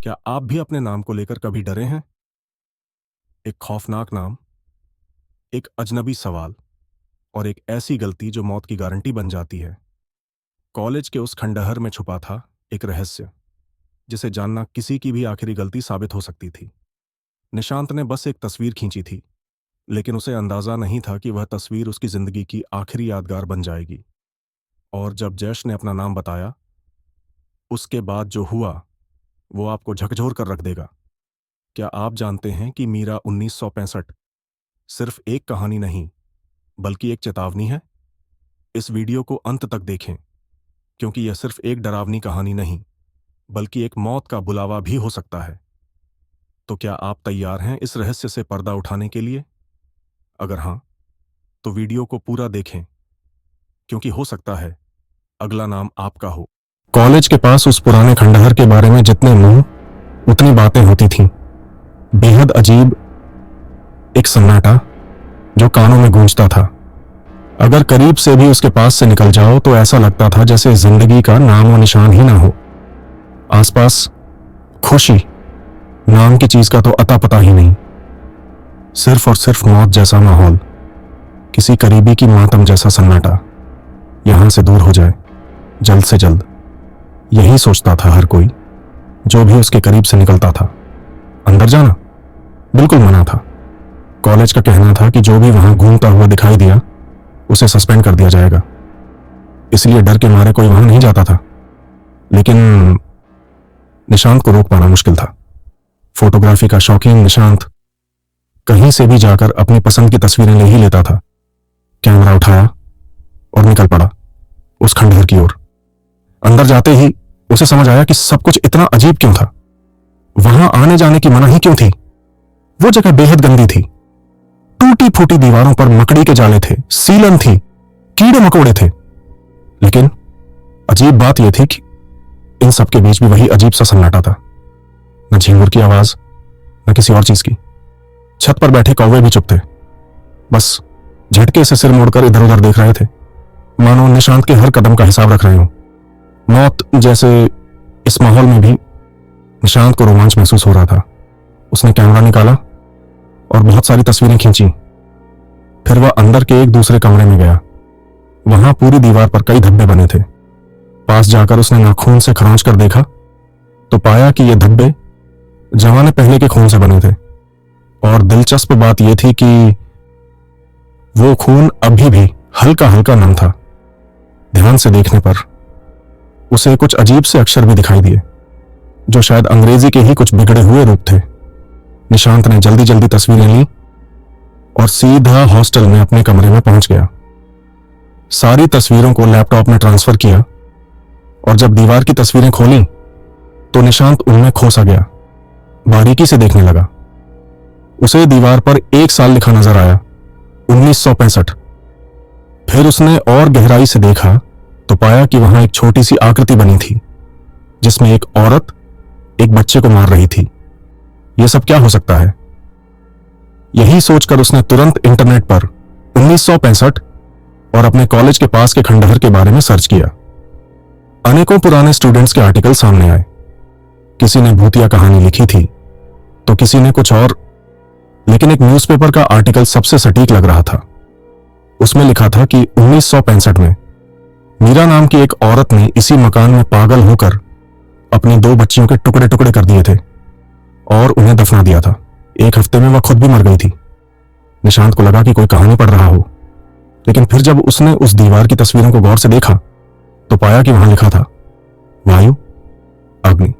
क्या आप भी अपने नाम को लेकर कभी डरे हैं? एक खौफनाक नाम, एक अजनबी सवाल और एक ऐसी गलती जो मौत की गारंटी बन जाती है। कॉलेज के उस खंडहर में छुपा था एक रहस्य, जिसे जानना किसी की भी आखिरी गलती साबित हो सकती थी। निशांत ने बस एक तस्वीर खींची थी, लेकिन उसे अंदाजा नहीं था कि वह तस्वीर उसकी जिंदगी की आखिरी यादगार बन जाएगी। और जब जैश ने अपना नाम बताया, उसके बाद जो हुआ वो आपको झकझोर कर रख देगा। क्या आप जानते हैं कि मीरा 1965 सिर्फ एक कहानी नहीं, बल्कि एक चेतावनी है? इस वीडियो को अंत तक देखें, क्योंकि यह सिर्फ एक डरावनी कहानी नहीं, बल्कि एक मौत का बुलावा भी हो सकता है। तो क्या आप तैयार हैं इस रहस्य से पर्दा उठाने के लिए? अगर हां, तो वीडियो को पूरा देखें, क्योंकि हो सकता है अगला नाम आपका हो। कॉलेज के पास उस पुराने खंडहर के बारे में जितने मुंह, उतनी बातें होती थीं। बेहद अजीब एक सन्नाटा जो कानों में गूंजता था। अगर करीब से भी उसके पास से निकल जाओ तो ऐसा लगता था जैसे जिंदगी का नामो निशान ही ना हो। आसपास खुशी नाम की चीज का तो अता पता ही नहीं, सिर्फ और सिर्फ मौत जैसा माहौल, किसी करीबी की मातम जैसा सन्नाटा। यहां से दूर हो जाए, जल्द से जल्द, यही सोचता था हर कोई जो भी उसके करीब से निकलता था। अंदर जाना बिल्कुल मना था। कॉलेज का कहना था कि जो भी वहां घूमता हुआ दिखाई दिया उसे सस्पेंड कर दिया जाएगा, इसलिए डर के मारे कोई वहां नहीं जाता था। लेकिन निशांत को रोक पाना मुश्किल था। फोटोग्राफी का शौकीन निशांत कहीं से भी जाकर अपनी पसंद की तस्वीरें ले ही लेता था। कैमरा उठाया और निकल पड़ा उस खंडहर की ओर। अंदर जाते ही उसे समझ आया कि सब कुछ इतना अजीब क्यों था। वहां आने जाने की मनाही क्यों थी? वो जगह बेहद गंदी थी। टूटी फूटी दीवारों पर मकड़ी के जाले थे, सीलन थी, कीड़े मकोड़े थे। लेकिन अजीब बात यह थी कि इन सब के बीच भी वही अजीब सा सन्नाटा था। न झिंगुर की आवाज, न किसी और चीज की। छत पर बैठे कौवे भी चुप थे, बस झटके से सिर मोड़कर इधर उधर देख रहे थे, मानो निशांत के हर कदम का हिसाब रख रहे हो। मौत जैसे इस माहौल में भी निशांत को रोमांच महसूस हो रहा था। उसने कैमरा निकाला और बहुत सारी तस्वीरें खींची। फिर वह अंदर के एक दूसरे कमरे में गया। वहां पूरी दीवार पर कई धब्बे बने थे। पास जाकर उसने नाखून से खरोंच कर देखा तो पाया कि ये धब्बे जमाने पहले के खून से बने थे। और दिलचस्प बात यह थी कि वो खून अभी भी हल्का हल्का नम था। ध्यान से देखने पर उसे कुछ अजीब से अक्षर भी दिखाई दिए, जो शायद अंग्रेजी के ही कुछ बिगड़े हुए रूप थे। निशांत ने जल्दी जल्दी तस्वीरें ली और सीधा हॉस्टल में अपने कमरे में पहुंच गया। सारी तस्वीरों को लैपटॉप में ट्रांसफर किया और जब दीवार की तस्वीरें खोली तो निशांत उनमें खो सा गया। बारीकी से देखने लगा। उसे दीवार पर 1 साल लिखा नजर आया, 1965। फिर उसने और गहराई से देखा तो पाया कि वहां एक छोटी सी आकृति बनी थी, जिसमें एक औरत एक बच्चे को मार रही थी। यह सब क्या हो सकता है? यही सोचकर उसने तुरंत इंटरनेट पर 1965 और अपने कॉलेज के पास के खंडहर के बारे में सर्च किया। अनेकों पुराने स्टूडेंट्स के आर्टिकल सामने आए। किसी ने भूतिया कहानी लिखी थी तो किसी ने कुछ और, लेकिन एक न्यूज़पेपर का आर्टिकल सबसे सटीक लग रहा था। उसमें लिखा था कि 1965 में मीरा नाम की एक औरत ने इसी मकान में पागल होकर अपनी 2 बच्चियों के टुकड़े टुकड़े कर दिए थे और उन्हें दफना दिया था। 1 हफ्ते में वह खुद भी मर गई थी। निशांत को लगा कि कोई कहानी पढ़ रहा हो, लेकिन फिर जब उसने उस दीवार की तस्वीरों को गौर से देखा तो पाया कि वहां लिखा था वायु, अग्नि,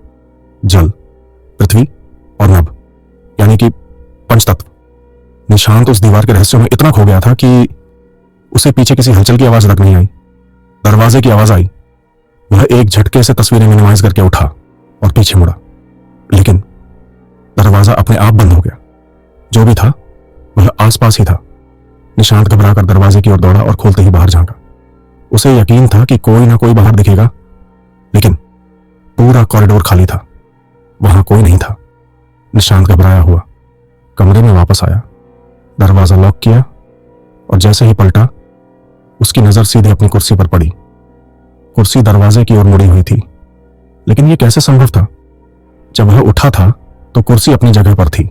जल, पृथ्वी और नभ, यानी कि पंचतत्व। निशांत उस दीवार के रहस्यों में इतना खो गया था कि उसे पीछे किसी हलचल की आवाज तक नहीं आई। दरवाजे की आवाज आई। वह एक झटके से तस्वीरें मिनिमाइज करके उठा और पीछे मुड़ा, लेकिन दरवाजा अपने आप बंद हो गया। जो भी था वह आसपास ही था। निशांत घबराकर दरवाजे की ओर दौड़ा और खोलते ही बाहर झांका। उसे यकीन था कि कोई ना कोई बाहर दिखेगा, लेकिन पूरा कॉरिडोर खाली था। वहां कोई नहीं था। निशांत घबराया हुआ कमरे में वापस आया, दरवाजा लॉक किया और जैसे ही पलटा उसकी नजर सीधे अपनी कुर्सी पर पड़ी। कुर्सी दरवाजे की ओर मुड़ी हुई थी, लेकिन यह कैसे संभव था? जब वह उठा था तो कुर्सी अपनी जगह पर थी।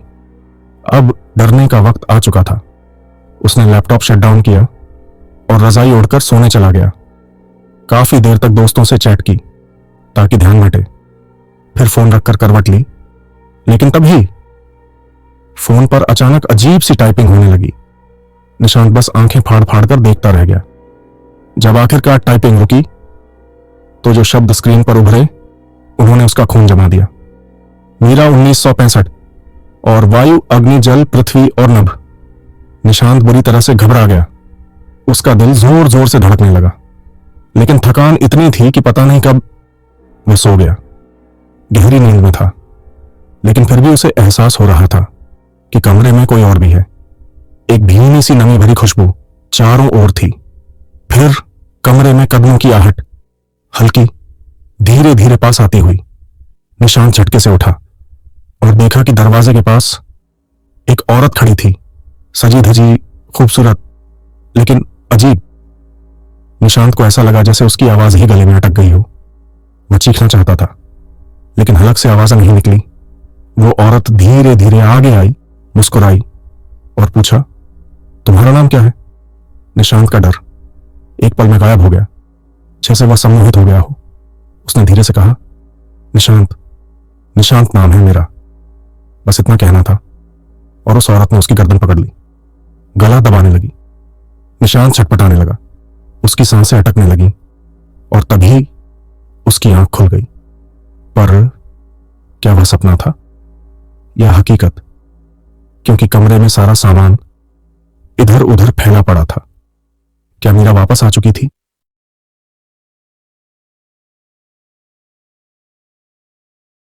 अब डरने का वक्त आ चुका था। उसने लैपटॉप शट डाउन किया और रजाई ओढ़कर सोने चला गया। काफी देर तक दोस्तों से चैट की ताकि ध्यान हटे। फिर फोन रखकर करवट ली, लेकिन तभी फोन पर अचानक अजीब सी टाइपिंग होने लगी। निशांत बस आंखें फाड़ फाड़ कर देखता रह गया। जब आखिरकार टाइपिंग रुकी तो जो शब्द स्क्रीन पर उभरे उन्होंने उसका खून जमा दिया। मीरा 1965 और वायु अग्नि जल पृथ्वी और नभ। निशांत बुरी तरह से घबरा गया। उसका दिल जोर जोर से धड़कने लगा, लेकिन थकान इतनी थी कि पता नहीं कब वो सो गया। गहरी नींद में था, लेकिन फिर भी उसे एहसास हो रहा था कि कमरे में कोई और भी है। एक भीनी सी नमी भरी खुशबू चारों ओर थी। फिर कमरे में कदमों की आहट, हल्की, धीरे धीरे पास आती हुई। निशांत झटके से उठा और देखा कि दरवाजे के पास एक औरत खड़ी थी, सजी धजी, खूबसूरत, लेकिन अजीब। निशांत को ऐसा लगा जैसे उसकी आवाज ही गले में अटक गई हो। वह चीखना चाहता था, लेकिन हलक से आवाज नहीं निकली। वो औरत धीरे धीरे आगे आई, मुस्कुराई और पूछा, तुम्हारा नाम क्या है? निशांत का डर एक पल में गायब हो गया, जैसे वह सम्मोहित हो गया हो। उसने धीरे से कहा, निशांत, निशांत नाम है मेरा। बस इतना कहना था और उस औरत ने उसकी गर्दन पकड़ ली, गला दबाने लगी। निशांत छटपटाने लगा, उसकी सांसें अटकने लगी और तभी उसकी आंख खुल गई। पर क्या वह सपना था या हकीकत? क्योंकि कमरे में सारा सामान इधर उधर फैला पड़ा था। क्या मीरा वापस आ चुकी थी?